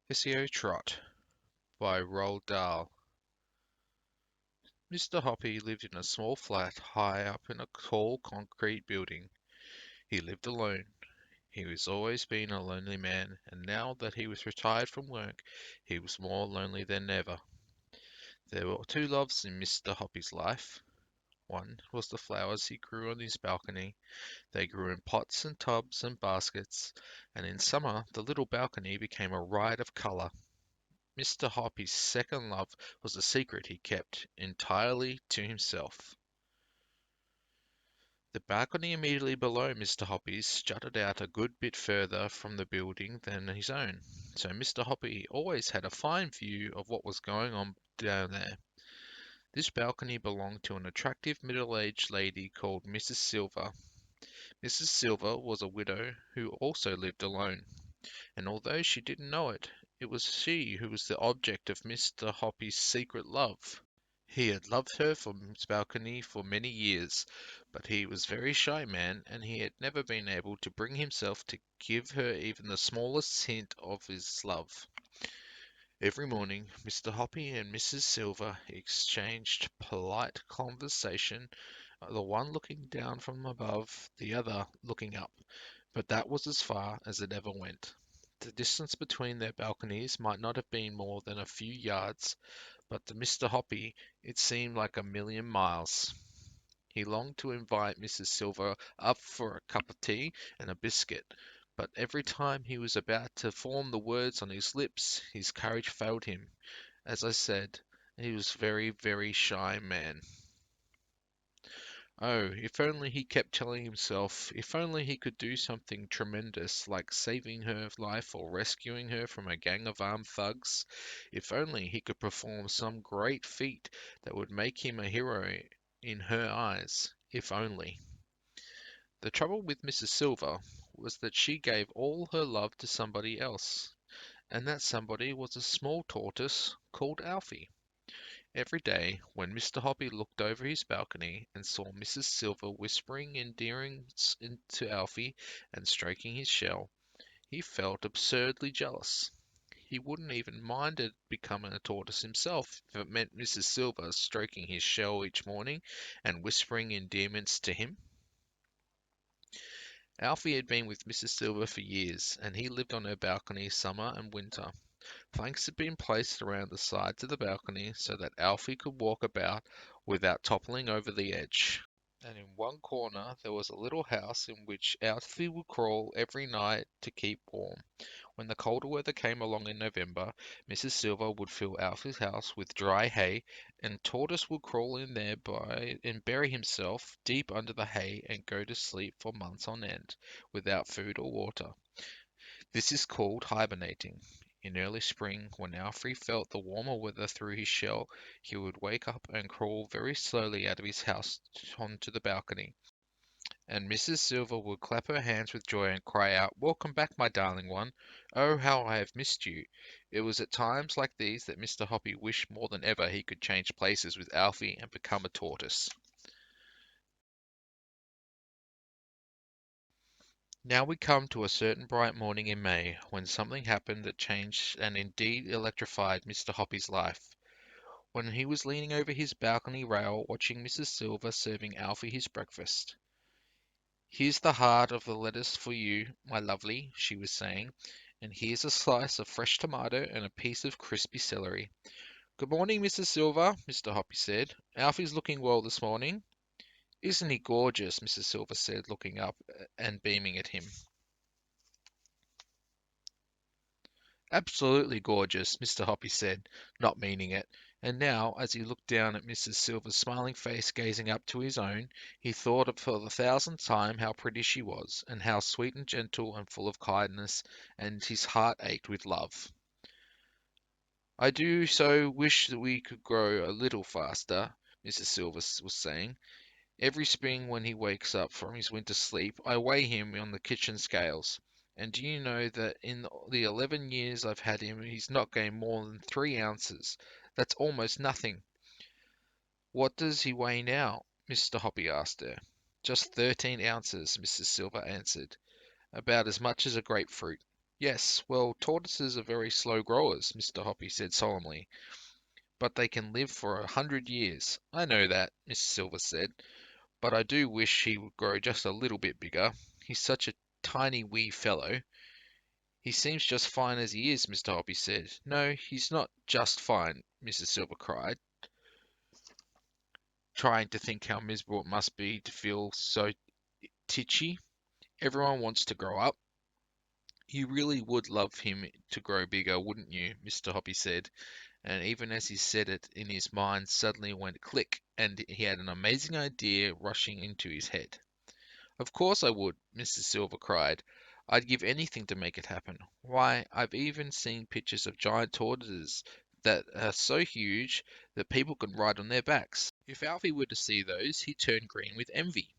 Esio Trot by Roald Dahl. Mr. Hoppy lived in a small flat high up in a tall concrete building. He lived alone. He was always been a lonely man, and now that he was retired from work, he was more lonely than ever. There were two loves in Mr. Hoppy's life. One was the flowers he grew on his balcony. They grew in pots and tubs and baskets, and in summer the little balcony became a riot of colour. Mr. Hoppy's second love was a secret he kept entirely to himself. The balcony immediately below Mr. Hoppy's jutted out a good bit further from the building than his own, so Mr. Hoppy always had a fine view of what was going on down there. This balcony belonged to an attractive middle-aged lady called Mrs. Silver. Mrs. Silver was a widow who also lived alone, and although she didn't know it, it was she who was the object of Mr. Hoppy's secret love. He had loved her from his balcony for many years, but he was a very shy man, and he had never been able to bring himself to give her even the smallest hint of his love. Every morning Mr. Hoppy and Mrs. Silver exchanged polite conversation, the one looking down from above, the other looking up, but that was as far as it ever went. The distance between their balconies might not have been more than a few yards, but to Mr. Hoppy it seemed like a million miles. He longed to invite Mrs. Silver up for a cup of tea and a biscuit, but every time he was about to form the words on his lips, his courage failed him. As I said, he was a very, very shy man. Oh, if only he kept telling himself, if only he could do something tremendous like saving her life or rescuing her from a gang of armed thugs. If only he could perform some great feat that would make him a hero in her eyes. If only. The trouble with Mrs. Silver was that she gave all her love to somebody else, and that somebody was a small tortoise called Alfie. Every day, when Mr. Hoppy looked over his balcony and saw Mrs. Silver whispering endearings to Alfie and stroking his shell, he felt absurdly jealous. He wouldn't even mind it becoming a tortoise himself if it meant Mrs. Silver stroking his shell each morning and whispering endearments to him. Alfie had been with Mrs. Silver for years, and he lived on her balcony summer and winter. Planks had been placed around the sides of the balcony so that Alfie could walk about without toppling over the edge. And in one corner there was a little house in which Alfie would crawl every night to keep warm. When the colder weather came along in November, Mrs. Silver would fill Alfie's house with dry hay, and Tortoise would crawl in there and bury himself deep under the hay and go to sleep for months on end, without food or water. This is called hibernating. In early spring, when Alfred felt the warmer weather through his shell, he would wake up and crawl very slowly out of his house onto the balcony, and Mrs. Silver would clap her hands with joy and cry out, "Welcome back, my darling one! Oh, how I have missed you!" It was at times like these that Mr. Hoppy wished more than ever he could change places with Alfie and become a tortoise. Now we come to a certain bright morning in May, when something happened that changed and indeed electrified Mr. Hoppy's life. When he was leaning over his balcony rail watching Mrs. Silver serving Alfie his breakfast. "Here's the heart of the lettuce for you, my lovely," she was saying, "and here's a slice of fresh tomato and a piece of crispy celery." "Good morning, Mrs. Silver," Mr. Hoppy said. "Alfie's looking well this morning." "Isn't he gorgeous?" Mrs. Silver said, looking up and beaming at him. "Absolutely gorgeous," Mr. Hoppy said, not meaning it, and now, as he looked down at Mrs. Silver's smiling face gazing up to his own, he thought for the thousandth time how pretty she was, and how sweet and gentle and full of kindness, and his heart ached with love. "I do so wish that we could grow a little faster," Mrs. Silver was saying. "Every spring when he wakes up from his winter sleep, I weigh him on the kitchen scales. And do you know that in the 11 years I've had him, he's not gained more than 3 ounces. That's almost nothing." "What does he weigh now?" Mr. Hoppy asked her. "Just 13 ounces," Mrs. Silver answered. "About as much as a grapefruit." Yes, well, tortoises are very slow growers, Mr. Hoppy said solemnly, but they can live for 100 years. I know that, Mrs. Silver said, but I do wish he would grow just a little bit bigger. He's such a tiny wee fellow. He seems just fine as he is, Mr. Hoppy said. No, he's not just fine, Mrs. Silver cried, trying to think how miserable it must be to feel so titchy. Everyone wants to grow up. You really would love him to grow bigger, wouldn't you? Mr. Hoppy said, and even as he said it, in his mind suddenly went click, and he had an amazing idea rushing into his head. Of course I would, Mrs. Silver cried. I'd give anything to make it happen. Why, I've even seen pictures of giant tortoises that are so huge that people can ride on their backs. If Alfie were to see those, he'd turn green with envy.